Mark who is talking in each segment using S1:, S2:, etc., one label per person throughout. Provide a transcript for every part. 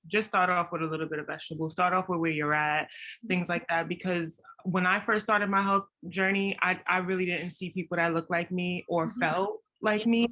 S1: just start off with a little bit of vegetables, start off with where you're at, things like that. Because when I first started my health journey, I really didn't see people that looked like me or felt like me.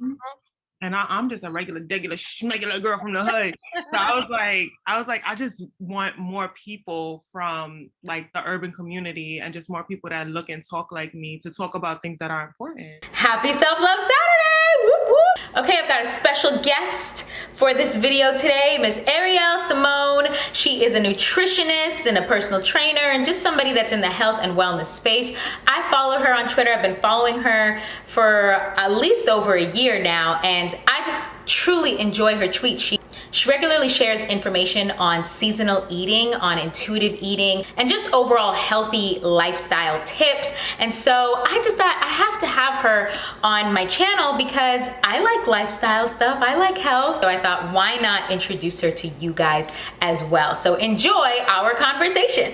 S1: And I'm just a regular schmegular girl from the hood. So I just want more people from like the urban community and just more people that look and talk like me to talk about things that are important.
S2: Happy Self-Love Saturday! Whoop, whoop. Okay, I've got a special guest for this video today, Miss Arielle Simone. She is a nutritionist and a personal trainer and just somebody that's in the health and wellness space. I follow her on Twitter. I've been following her for at least over a year now, and I just truly enjoy her tweets. She regularly shares information on seasonal eating, on intuitive eating, and just overall healthy lifestyle tips. And so I just thought I have to have her on my channel because I like lifestyle stuff, I like health. So I thought, why not introduce her to you guys as well? So enjoy our conversation.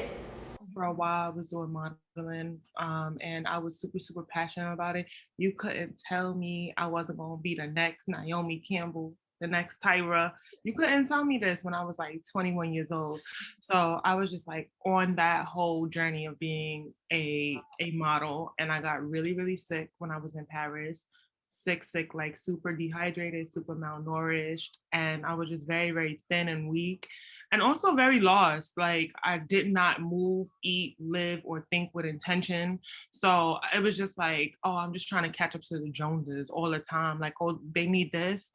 S1: For a while, I was doing modeling, and I was super passionate about it. You couldn't tell me I wasn't going to be the next Naomi Campbell, the next Tyra. You couldn't tell me this when I was like 21 years old. So I was just like on that whole journey of being a model, and I got really sick when I was in Paris. Sick, like super dehydrated, super malnourished, and I was just very thin and weak, and also very lost. Like I did not move, eat, live, or think with intention. So it was just like, oh, I'm just trying to catch up to the Joneses all the time. Like, oh, they need this,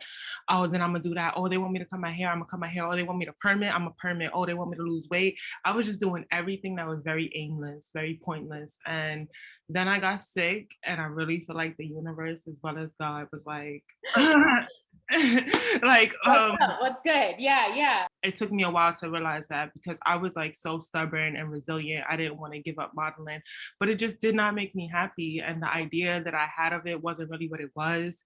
S1: oh, then I'm gonna do that. Oh, they want me to cut my hair, I'm gonna cut my hair. Oh, they want me to perm it, I'm gonna perm it. Oh, they want me to lose weight. I was just doing everything that was very aimless, very pointless. And then I got sick, and I really feel like the universe as well as God was like, like,
S2: what's good? Yeah.
S1: It took me a while to realize that because I was like so stubborn and resilient. I didn't want to give up modeling, but it just did not make me happy. And the idea that I had of it wasn't really what it was.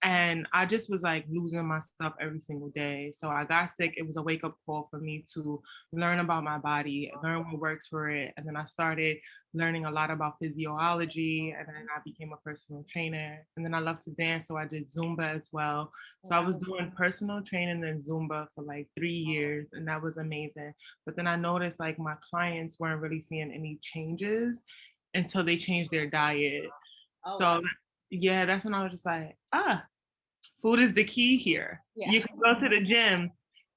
S1: And I just was like losing myself every single day. So I got sick. It was a wake up call for me to learn about my body, learn what works for it. And then I started learning a lot about physiology, and then I became a personal trainer. And then I love to dance, so I did Zumba as well. So I was doing personal training and Zumba for like 3 years, and that was amazing. But then I noticed like my clients weren't really seeing any changes until they changed their diet. Yeah, that's when I was just like, food is the key here. You can go to the gym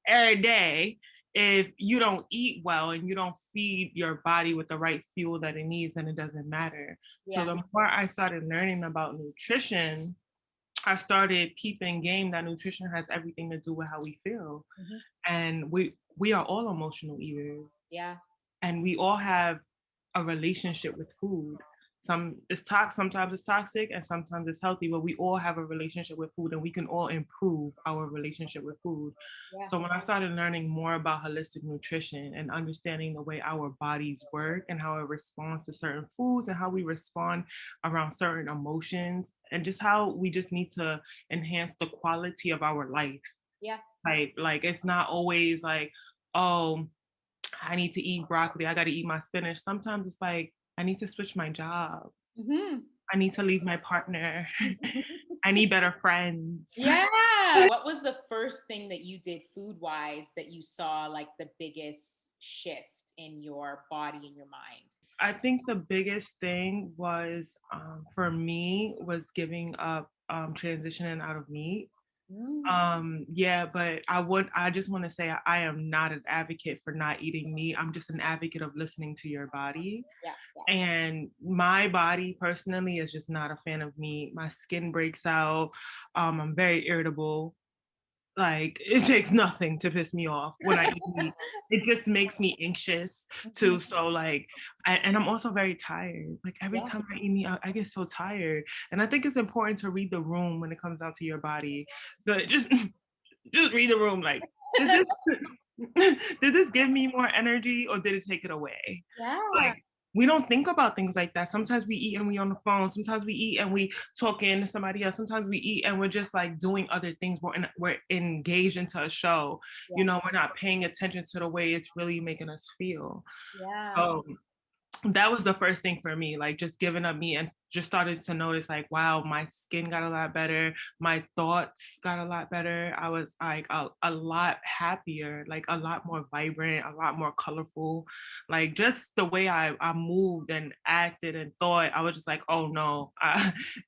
S1: every day. If you don't eat well and you don't feed your body with the right fuel that it needs, then it doesn't matter. So the more I started learning about nutrition, I started peeping game that nutrition has everything to do with how we feel. And we are all emotional eaters. And we all have a relationship with food. Sometimes it's toxic, and sometimes it's healthy, but we all have a relationship with food, and we can all improve our relationship with food. So when I started learning more about holistic nutrition and understanding the way our bodies work and how it responds to certain foods and how we respond around certain emotions, and just how we just need to enhance the quality of our life. Like it's not always like, oh, I need to eat broccoli, I got to eat my spinach. Sometimes it's like, I need to switch my job. I need to leave my partner. I need better friends.
S2: What was the first thing that you did food-wise that you saw like the biggest shift in your body and your mind?
S1: I think the biggest thing was for me was giving up transitioning out of meat. But I just want to say I am not an advocate for not eating meat. I'm just an advocate of listening to your body. And my body personally is just not a fan of meat. My skin breaks out. I'm very irritable. Like it takes nothing to piss me off when I eat meat. It just makes me anxious too. So like, and I'm also very tired. Like every time I eat meat, I get so tired. And I think it's important to read the room when it comes down to your body. So just read the room. Like, did this give me more energy or did it take it away? Like, we don't think about things like that. Sometimes we eat and we on the phone. Sometimes we eat and we talking to somebody else. Sometimes we eat and we're just like doing other things. We're engaged into a show. You know, we're not paying attention to the way it's really making us feel. that was the first thing for me, like just giving up meat and just started to notice like, wow, my skin got a lot better. My thoughts got a lot better. I was like a lot happier, like a lot more vibrant, a lot more colorful. Like just the way I moved and acted and thought, I was just like, oh no,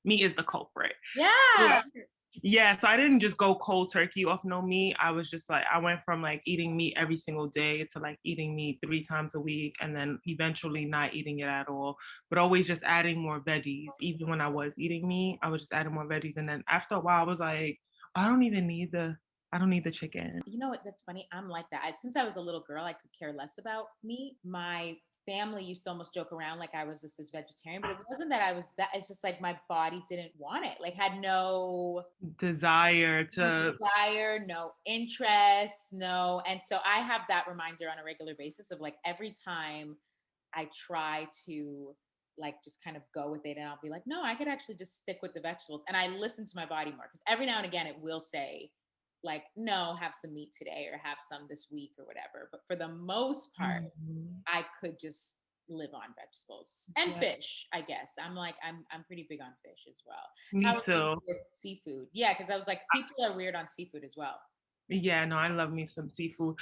S1: meat is the culprit.
S2: Yeah.
S1: Yeah, so I didn't just go cold turkey off no meat. I was just like, I went from like eating meat every single day to like eating meat 3 times a week and then eventually not eating it at all, but always just adding more veggies. Even when I was eating meat, I was just adding more veggies. And then after a while, I was like, I don't need the chicken.
S2: You know what? That's funny. I'm like that. Since I was a little girl, I could care less about meat. My family used to almost joke around like I was just this vegetarian, but it wasn't that I was that. It's just like my body didn't want it. Like had
S1: Desire
S2: no
S1: to,
S2: desire, no interest, no. And so I have that reminder on a regular basis of like every time I try to like just kind of go with it and I'll be like, no, I could actually just stick with the vegetables. And I listen to my body more because every now and again it will say, like, no, have some meat today or have some this week or whatever. But for the most part,
S1: Mhm.
S2: I could just live on vegetables and
S1: Yeah,
S2: fish, I guess. I'm pretty big on fish as well.
S1: me
S2: How are you
S1: too.
S2: with seafood? Yeah, because I was like, people are weird on seafood as well.
S1: Yeah, no, I love me some seafood.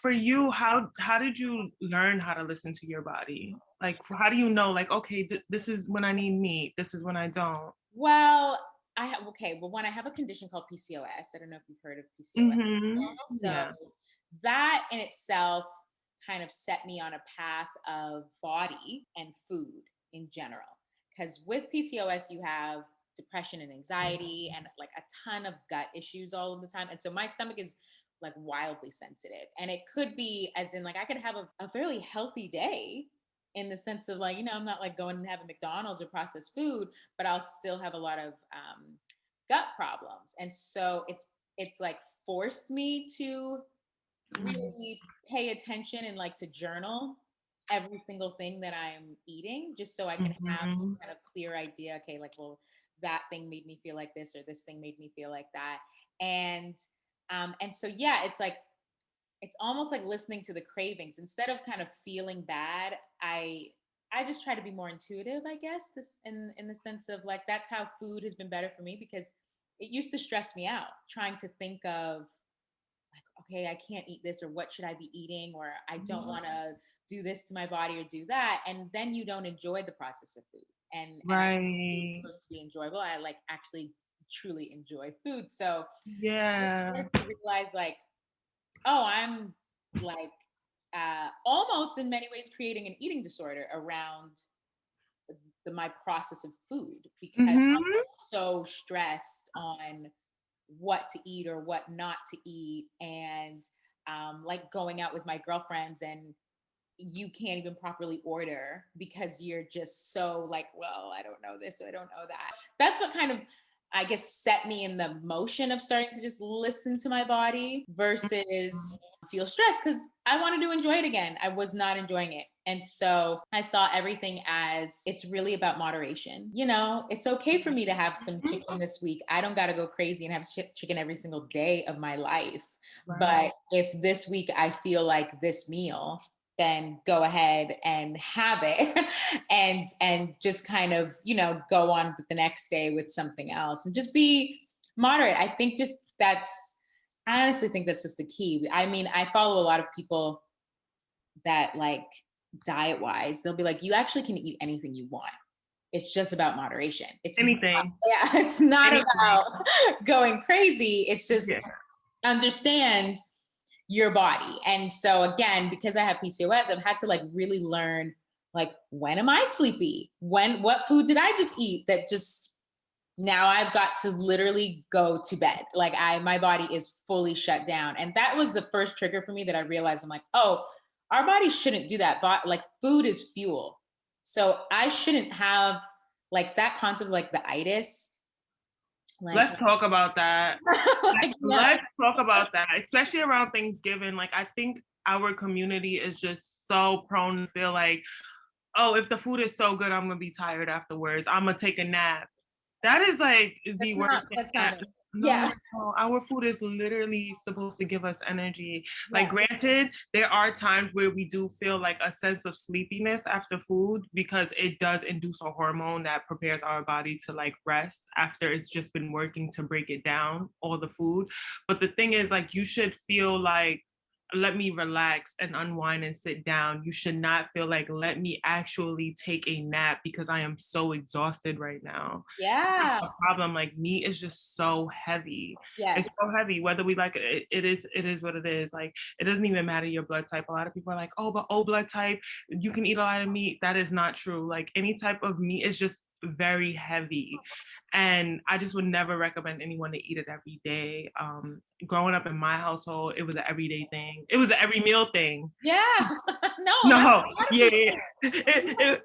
S1: For you, how did you learn how to listen to your body? Like, how do you know, like, okay, this is when I need meat, this is when I don't?
S2: Well, I have okay. Well, one, I have a condition called PCOS. I don't know if you've heard of PCOS.
S1: Mm-hmm.
S2: So
S1: Yeah.
S2: that in itself kind of set me on a path of body and food in general. Because with PCOS, you have depression and anxiety and like a ton of gut issues all of the time. And so my stomach is like wildly sensitive. And it could be as in like I could have a fairly healthy day in the sense of like, I'm not like going and having McDonald's or processed food, but I'll still have a lot of gut problems. And so it's like forced me to really pay attention and like to journal every single thing that I'm eating just so I can have some
S1: Mm-hmm.
S2: kind of clear idea. Okay, like, well, that thing made me feel like this or this thing made me feel like that. And so yeah, it's like it's almost like listening to the cravings instead of kind of feeling bad. I just try to be more intuitive, I guess, this in the sense of like that's how food has been better for me because it used to stress me out trying to think of like, okay, I can't eat this, or what should I be eating, or I don't want to do this to my body or do that. And then you don't enjoy the process of food. And I food is
S1: Right.
S2: supposed to be enjoyable. I like actually truly enjoy food. So I
S1: Yeah.
S2: started to realize like, oh, I'm like almost in many ways creating an eating disorder around my process of food because I'm
S1: Mm-hmm.
S2: so stressed on what to eat or what not to eat and like going out with my girlfriends and you can't even properly order because you're just so like, well, I don't know this, so I don't know that. That's what kind of, I guess, set me in the motion of starting to just listen to my body versus feel stressed because I wanted to enjoy it again. I was not enjoying it. And so I saw everything as it's really about moderation. It's okay for me to have some chicken this week. I don't got to go crazy and have chicken every single day of my life.
S1: Right.
S2: But if this week I feel like this meal, then go ahead and have it and just kind of go on the next day with something else and just be moderate. I honestly think that's just the key. I mean, I follow a lot of people that like diet wise they'll be like, you actually can eat anything you want, it's just about moderation. It's not,
S1: Anything.
S2: yeah, it's not
S1: Anything.
S2: about going crazy. It's just
S1: Yeah.
S2: understand your body. And so again, because I have PCOS, I've had to like really learn like, when am I sleepy? What food did I just eat that just now I've got to literally go to bed. Like my body is fully shut down. And that was the first trigger for me that I realized I'm like, oh, our body shouldn't do that. But like food is fuel. So I shouldn't have like that concept of like the itis. Like,
S1: Let's talk about that.
S2: like no.
S1: Let's talk about that, especially around Thanksgiving. Like, I think our community is just so prone to feel like, oh, if the food is so good, I'm gonna be tired afterwards. I'm gonna take a nap. That is like the worst thing.
S2: That's not it. Yeah.
S1: No, our food is literally supposed to give us energy. Like,
S2: Yeah.
S1: granted, there are times where we do feel like a sense of sleepiness after food because it does induce a hormone that prepares our body to like rest after it's just been working to break it down, all the food. But the thing is, like, you should feel like, let me relax and unwind and sit down. You should not feel like, let me actually take a nap because I am so exhausted right now.
S2: Yeah.
S1: The problem, like, meat is just so heavy. It's
S2: Yes.
S1: so heavy, whether we like it, it is what it is. Like, it doesn't even matter your blood type. A lot of people are like, oh, but O blood type, you can eat a lot of meat. That is not true. Like, any type of meat is just very heavy, and I just would never recommend anyone to eat it every day. Growing up in my household, it was an everyday thing. It was an every meal thing.
S2: Yeah. No, that's
S1: No,
S2: a lot of
S1: yeah,
S2: people.
S1: yeah.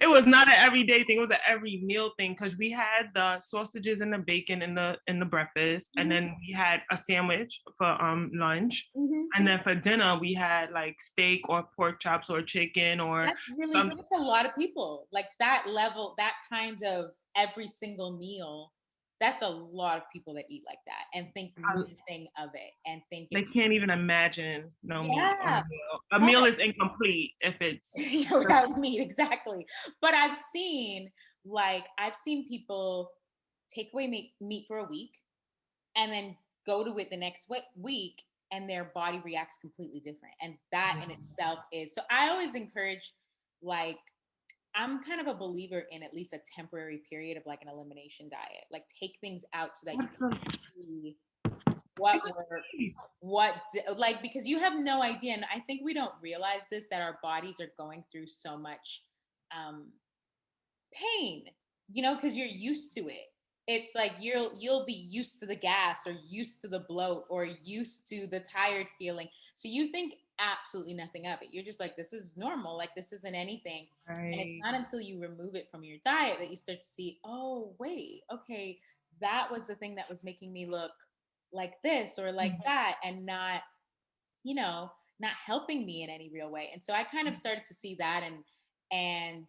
S1: It was not an everyday thing. It was an every meal thing because we had the sausages and the bacon in the breakfast, and
S2: Mhm.
S1: then we had a sandwich for lunch,
S2: Mhm.
S1: and then for dinner we had like steak or pork chops or chicken or some.
S2: That's a lot of people. Like that level, that kind of every single meal, that's a lot of people that eat like that and think nothing of it and think
S1: They
S2: it's
S1: can't even imagine no meat on a
S2: yeah,
S1: meal. A
S2: but
S1: meal is incomplete if it's
S2: without meat, exactly. But I've seen people take away meat for a week and then go to it the next week and their body reacts completely different. And that in itself is so I always encourage like I'm kind of a believer in at least a temporary period of like an elimination diet. Like take things out so that you
S1: what's a,
S2: can see what works, like because you have no idea. And I think we don't realize this that our bodies are going through so much um pain, because you're used to it. It's like you'll be used to the gas or used to the bloat or used to the tired feeling. So you think absolutely nothing of it. You're just like, this is normal, like this isn't anything. And it's
S1: right.
S2: not until you remove it from your diet that you start to see, oh, wait, okay, that was the thing that was making me look like this or like that and not, you know, not helping me in any real way. And so I kind of started to see that and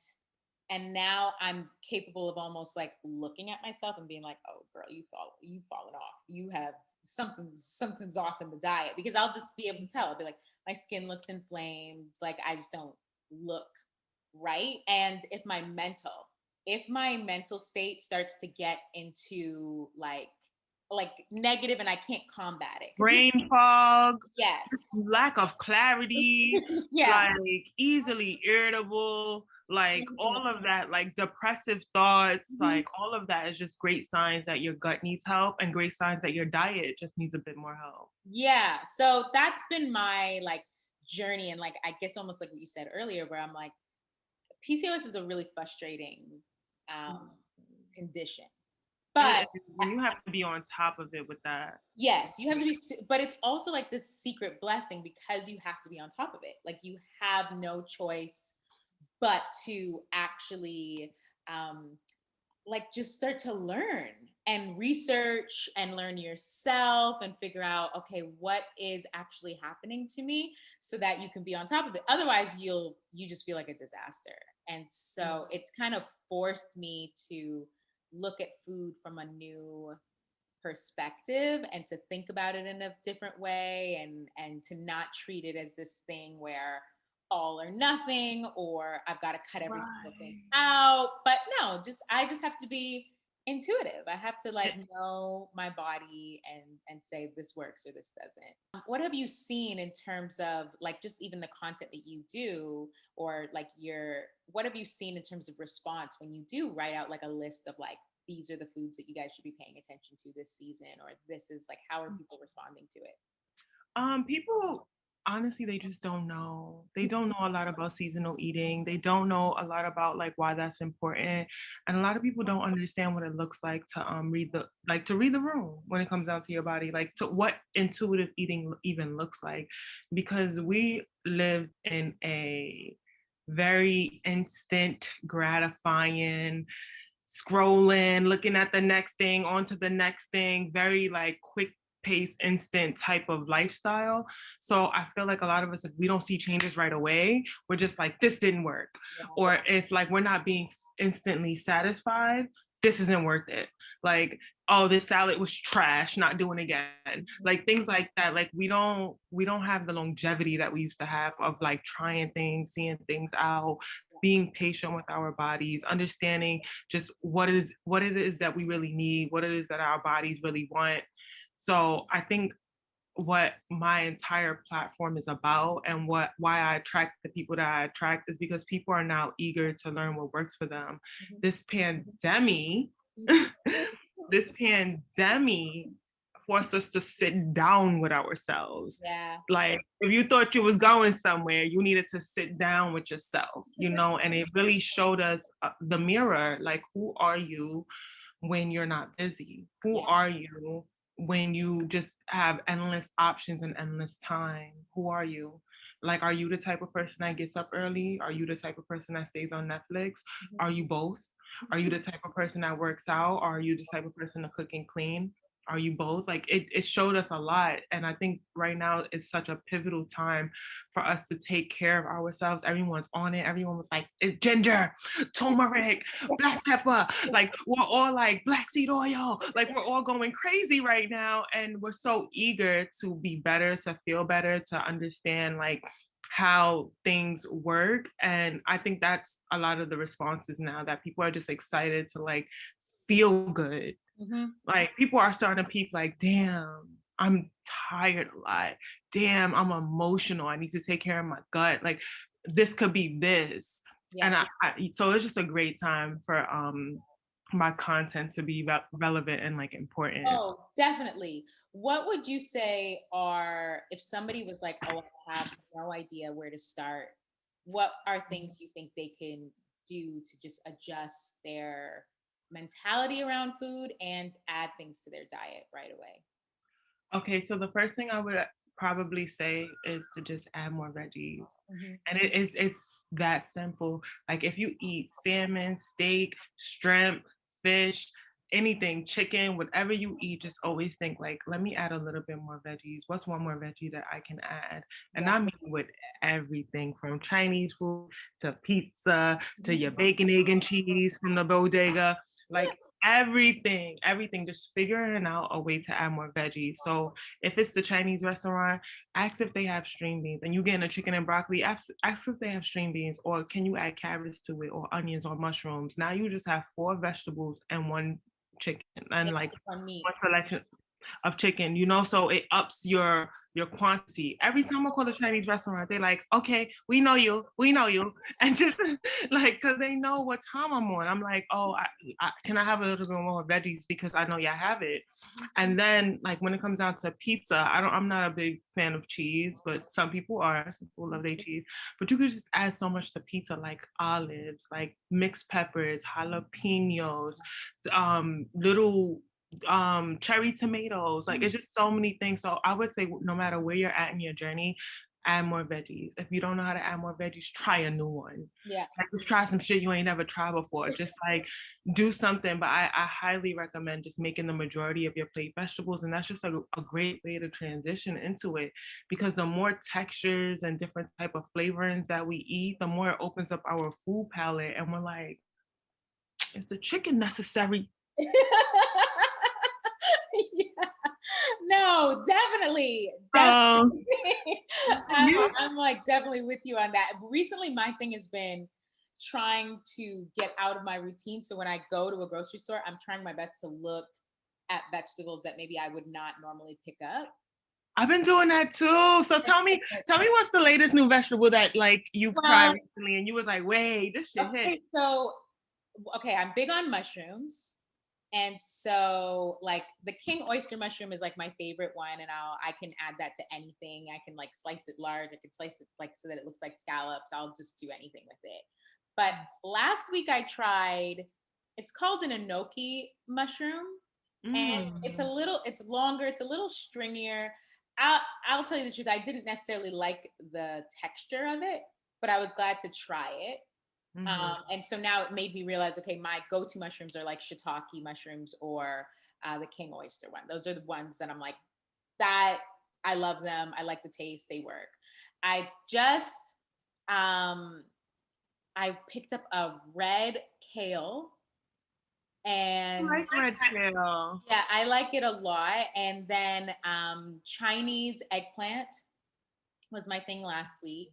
S2: and now I'm capable of almost like looking at myself and being like, "Oh, girl, you've fallen off. You have something's off in the diet." Because I'll just be able to tell. I'll be like, my skin looks inflamed. It's like I just don't look right. And if my mental state starts to get into like negative and I can't combat it, because
S1: Brain fog,
S2: yes,
S1: lack of clarity,
S2: yeah,
S1: like easily irritable, like
S2: anything.
S1: all of that, like depressive thoughts,
S2: Mhm.
S1: like all of that is just great signs that your gut needs help and great signs that your diet just needs a bit more help.
S2: Yeah. So that's been my like journey and like I guess almost like what you said earlier, where I'm like, PCOS is a really frustrating um condition. But
S1: It is, and you have to be on top of it with that.
S2: yes, you have to be but it's also like this secret blessing because you have to be on top of it. Like you have no choice but to actually um like just start to learn and research and learn yourself and figure out, okay, what is actually happening to me so that you can be on top of it. Otherwise you just feel like a disaster. And so it's kind of forced me to look at food from a new perspective and to think about it in a different way and to not treat it as this thing where all or nothing or I've got to cut every single thing
S1: Right.
S2: out. But no, just I just have to be intuitive. I have to like
S1: It-
S2: know my body and say this works or this doesn't. What have you seen in terms of like just even the content that you do or like your what have you seen in terms of response when you do write out like a list of like these are the foods that you guys should be paying attention to this season or this is like how are people responding to it?
S1: People honestly they just don't know. They don't know a lot about seasonal eating. They don't know a lot about like why that's important. And a lot of people don't understand what it looks like to read the room when it comes down to your body, like to what intuitive eating even looks like. Because we live in a very instant gratifying scrolling, looking at the next thing, onto the next thing, very like quick pace, instant type of lifestyle. So I feel like a lot of us, if we don't see changes right away, we're just like, this didn't work.
S2: Yeah.
S1: Or if like we're not being instantly satisfied, this isn't worth it. Like, oh, this salad was trash, not doing it again. Like things like that. Like we don't have the longevity that we used to have of like trying things, seeing things out, being patient with our bodies, understanding just what it is that we really need, what it is that our bodies really want. So I think what my entire platform is about and why I attract the people that I attract is because people are now eager to learn what works for them. This pandemic, this pandemic forced us to sit down with ourselves.
S2: Yeah.
S1: Like if you thought you was going somewhere, you needed to sit down with yourself, and it really showed us the mirror, like who are you when you're not busy? Who are you when you just have endless options and endless time? Who are you? Like, are you the type of person that gets up early? Are you the type of person that stays on Netflix? Are you both? Are you the type of person that works out? Or are you the type of person to cook and clean? Are you both? Like it showed us a lot. And I think right now it's such a pivotal time for us to take care of ourselves. Everyone's on it. Everyone was like, it's ginger, turmeric, black pepper. Like we're all like black seed oil. Like we're all going crazy right now. And we're so eager to be better, to feel better, to understand like how things work. And I think that's a lot of the responses now, that people are just excited to like feel good. Like people are starting to peep like, damn, I'm tired a lot. Damn, I'm emotional. I need to take care of my gut. Like this could be this. And
S2: Yeah.
S1: so it's just a great time for my content to be relevant and like important.
S2: Oh, definitely. What would you say are, if somebody was like, oh, I have no idea where to start, what are things you think they can do to just adjust their mentality around food and add things to their diet right away?
S1: Okay, so the first thing I would probably say is to just add more veggies.
S2: Mhm.
S1: And it's that simple. Like if you eat salmon, steak, shrimp, fish, anything, chicken, whatever you eat, just always think like, let me add a little bit more veggies. What's one more veggie that I can add? And
S2: Yeah.
S1: I mean with everything from Chinese food to pizza to your
S2: Mhm.
S1: bacon, egg, and cheese from the bodega. Like everything, just figuring out a way to add more veggies. So if it's the Chinese restaurant, ask if they have string beans, and you getting a chicken and broccoli, ask if they have string beans, or can you add carrots to it, or onions, or mushrooms. Now you just have 4 vegetables and 1 chicken, and
S2: Yeah,
S1: like
S2: on meat.
S1: one selection of chicken, so it ups your quantity. Every time I call a Chinese restaurant, they're like, okay, we know you. And just like, because they know what time I'm on. I'm like, oh, can I have a little bit more veggies because I know y'all have it. And then like when it comes down to pizza, I'm not a big fan of cheese, but some people are. Some people love their cheese. But you could just add so much to pizza, like olives, like mixed peppers, jalapenos, little cherry tomatoes. Like it's just so many things. So I would say no matter where you're at in your journey, add more veggies. If you don't know how to add more veggies, try a new one.
S2: Yeah.
S1: Like just try some shit you ain't never tried before. Just like do something. But I highly recommend just making the majority of your plate vegetables. And that's just a great way to transition into it, because the more textures and different type of flavorings that we eat, the more it opens up our food palette. And we're like, is the chicken necessary?
S2: Yeah. No, definitely.
S1: Um,
S2: Definitely. I'm like definitely with you on that. Recently, my thing has been trying to get out of my routine. So when I go to a grocery store, I'm trying my best to look at vegetables that maybe I would not normally pick up.
S1: I've been doing that too. So tell me what's the latest new vegetable that like you've tried
S2: Well,
S1: recently and you was like, wait, this shit hit.
S2: okay, so okay, I'm big on mushrooms. And so like the king oyster mushroom is like my favorite one, and I can add that to anything. I can like slice it large. I can slice it like so that it looks like scallops. I'll just do anything with it. But last week I tried, it's called an enoki mushroom, and
S1: Mm.
S2: it's longer, it's a little stringier. I'll tell you the truth, I didn't necessarily like the texture of it, but I was glad to try it.
S1: Mhm.
S2: And so now it made me realize, okay, my go-to mushrooms are like shiitake mushrooms or the king oyster one. Those are the ones that I'm like, that I love them. I like the taste. They work. I just I picked up a red kale,
S1: I
S2: And
S1: like red kale.
S2: yeah, I like it a lot. And then Chinese eggplant was my thing last week.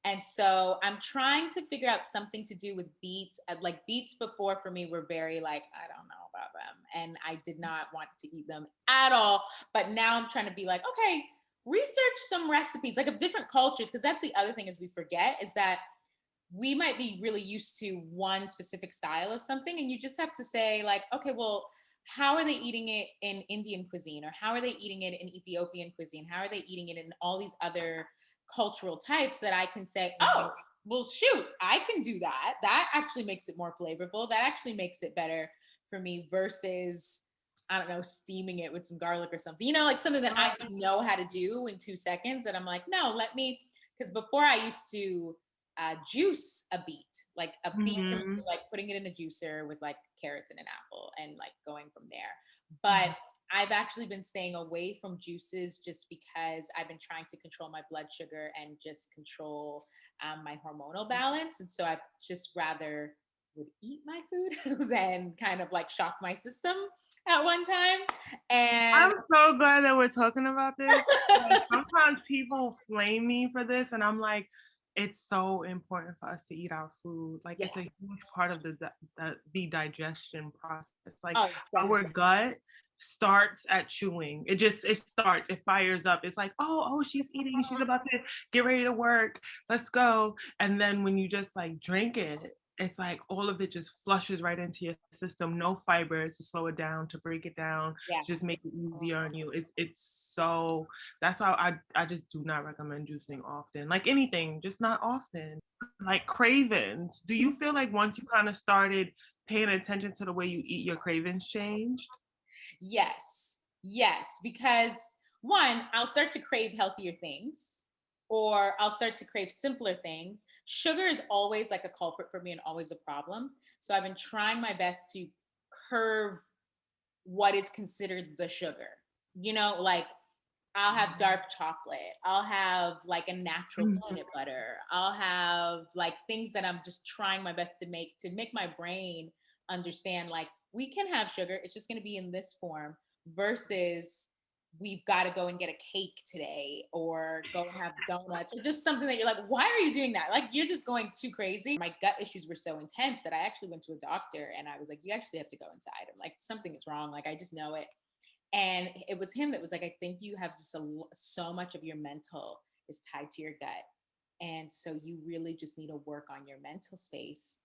S2: And so I'm trying to figure out something to do with beets. Like beets before for me were very like, I don't know about them. And I did not want to eat them at all. But now I'm trying to be like, okay, research some recipes like of different cultures. Cause that's the other thing is we forget is that we might be really used to one specific style of something. And you just have to say like, okay, well, how are they eating it in Indian cuisine? Or how are they eating it in Ethiopian cuisine? How are they eating it in all these other cultural types that I can say, oh, well, shoot, I can do that. That actually makes it more flavorful. That actually makes it better for me versus, I don't know, steaming it with some garlic or something, like something that I just know how to do in 2 seconds. That I'm like, no, let me, because before I used to juice a beet. Like a beet for me
S1: Mhm.
S2: was like putting it in a juicer with like carrots and an apple and like going from there. But I've actually been staying away from juices just because I've been trying to control my blood sugar and just control my hormonal balance. And so I just rather would eat my food than kind of like shock my system at one time. And
S1: I'm so glad that we're talking about this. Like, sometimes people flame me for this, and I'm like, it's so important for us to eat our food. Like,
S2: yeah,
S1: it's a huge part of the digestion process. Like,
S2: oh,
S1: our
S2: definitely.
S1: gut starts at chewing. It starts, it fires up. It's like, oh, she's eating, she's about to get ready to work. Let's go. And then when you just like drink it, it's like all of it just flushes right into your system. No fiber to slow it down, to break it down,
S2: Yeah.
S1: just make it easier on you. It's so that's why I just do not recommend juicing often. Like anything, just not often. Like cravings. Do you feel like once you kind of started paying attention to the way you eat, your cravings changed?
S2: Yes. Yes. Because one, I'll start to crave healthier things or I'll start to crave simpler things. Sugar is always like a culprit for me and always a problem. So I've been trying my best to curve what is considered the sugar. Like I'll have dark chocolate. I'll have like a natural
S1: Mhm.
S2: peanut butter. I'll have like things that I'm just trying my best to make my brain understand like we can have sugar. It's just going to be in this form versus we've got to go and get a cake today or go and have donuts or just something that you're like, why are you doing that? Like you're just going too crazy. My gut issues were so intense that I actually went to a doctor and I was like, you actually have to go inside. I'm like, something is wrong. Like I just know it. And it was him that was like, I think you have just so much of your mental is tied to your gut. And so you really just need to work on your mental space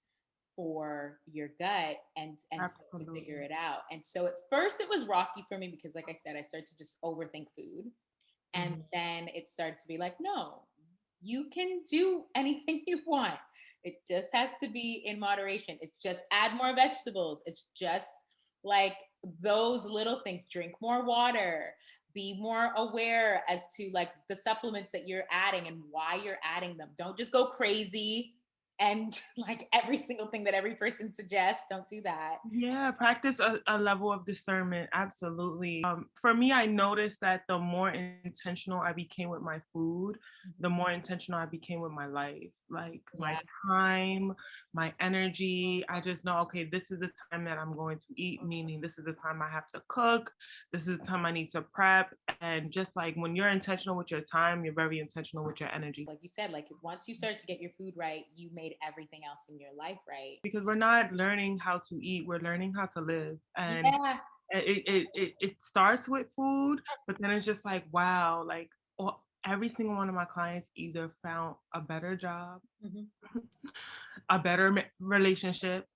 S2: for your gut and start to figure
S1: Absolutely.
S2: it out. And so at first it was rocky for me because like I said, I started to just overthink food. And
S1: Mhm.
S2: then it started to be like, no, you can do anything you want. It just has to be in moderation. It's just add more vegetables. It's just like those little things. Drink more water. Be more aware as to like the supplements that you're adding and why you're adding them. Don't just go crazy and like every single thing that every person suggests. Don't do that.
S1: Yeah, practice a level of discernment. Absolutely. For me, I noticed that the more intentional I became with my food, the more intentional I became with my life, like my
S2: Yeah.
S1: time, my energy. I just know, okay, this is the time that I'm going to eat, meaning this is the time I have to cook. This is the time I need to prep. And just like when you're intentional with your time, you're very intentional with your energy.
S2: Like you said, like once you started to get your food right, you made everything else in your life right.
S1: Because we're not learning how to eat, we're learning how to live. And
S2: Yeah.
S1: it starts with food, but then it's just like, wow, like every single one of my clients either found a better job,
S2: Mhm.
S1: a better relationship,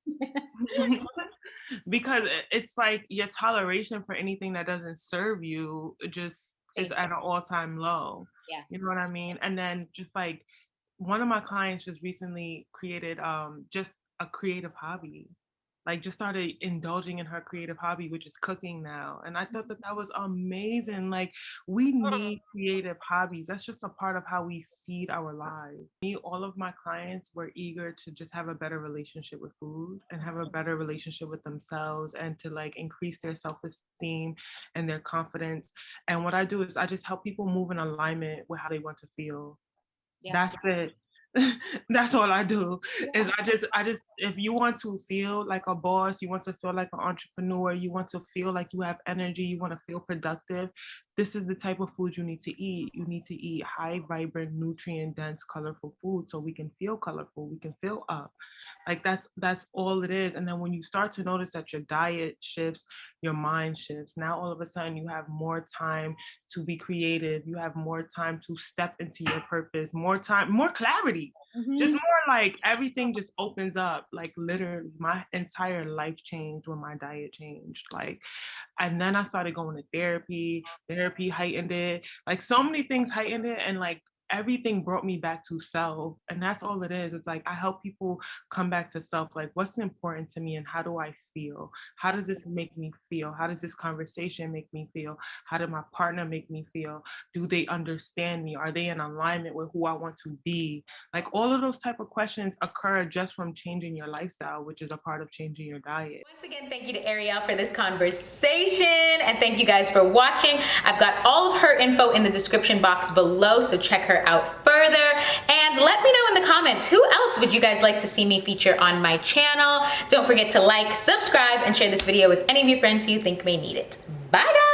S1: because it's like your toleration for anything that doesn't serve you just is
S2: Change.
S1: at an all-time low.
S2: Yeah.
S1: You know what I mean? And then just like one of my clients just recently created just a creative hobby. Like just started indulging in her creative hobby, which is cooking now. And I thought that that was amazing. Like we need creative hobbies. That's just a part of how we feed our lives. Me, all of my clients were eager to just have a better relationship with food and have a better relationship with themselves and to like increase their self-esteem and their confidence. And what I do is I just help people move in alignment with how they want to feel.
S2: Yeah.
S1: That's it. That's all I do. Is I just if you want to feel like a boss, you want to feel like an entrepreneur, you want to feel like you have energy, you want to feel productive, this is the type of food you need to eat. You need to eat high, vibrant, nutrient dense, colorful food so we can feel colorful, we can feel up. Like that's all it is. And then when you start to notice that your diet shifts, your mind shifts. Now all of a sudden you have more time to be creative. You have more time to step into your purpose, more time, more clarity. Just
S2: Mhm.
S1: more like everything just opens up. Like literally my entire life changed when my diet changed. Like, and then I started going to therapy. Therapy heightened it. Like so many things heightened it. And like everything brought me back to self. And that's all it is. It's like I help people come back to self. Like what's important to me and how do I feel? How does this make me feel? How does this conversation make me feel? How did my partner make me feel? Do they understand me? Are they in alignment with who I want to be? Like all of those type of questions occur just from changing your lifestyle, which is a part of changing your diet.
S2: Once again, thank you to Arielle for this conversation, and thank you guys for watching. I've got all of her info in the description box below, so check her out further. And let me know in the comments, who else would you guys like to see me feature on my channel? Don't forget to like, subscribe, and share this video with any of your friends who you think may need it. Bye, guys!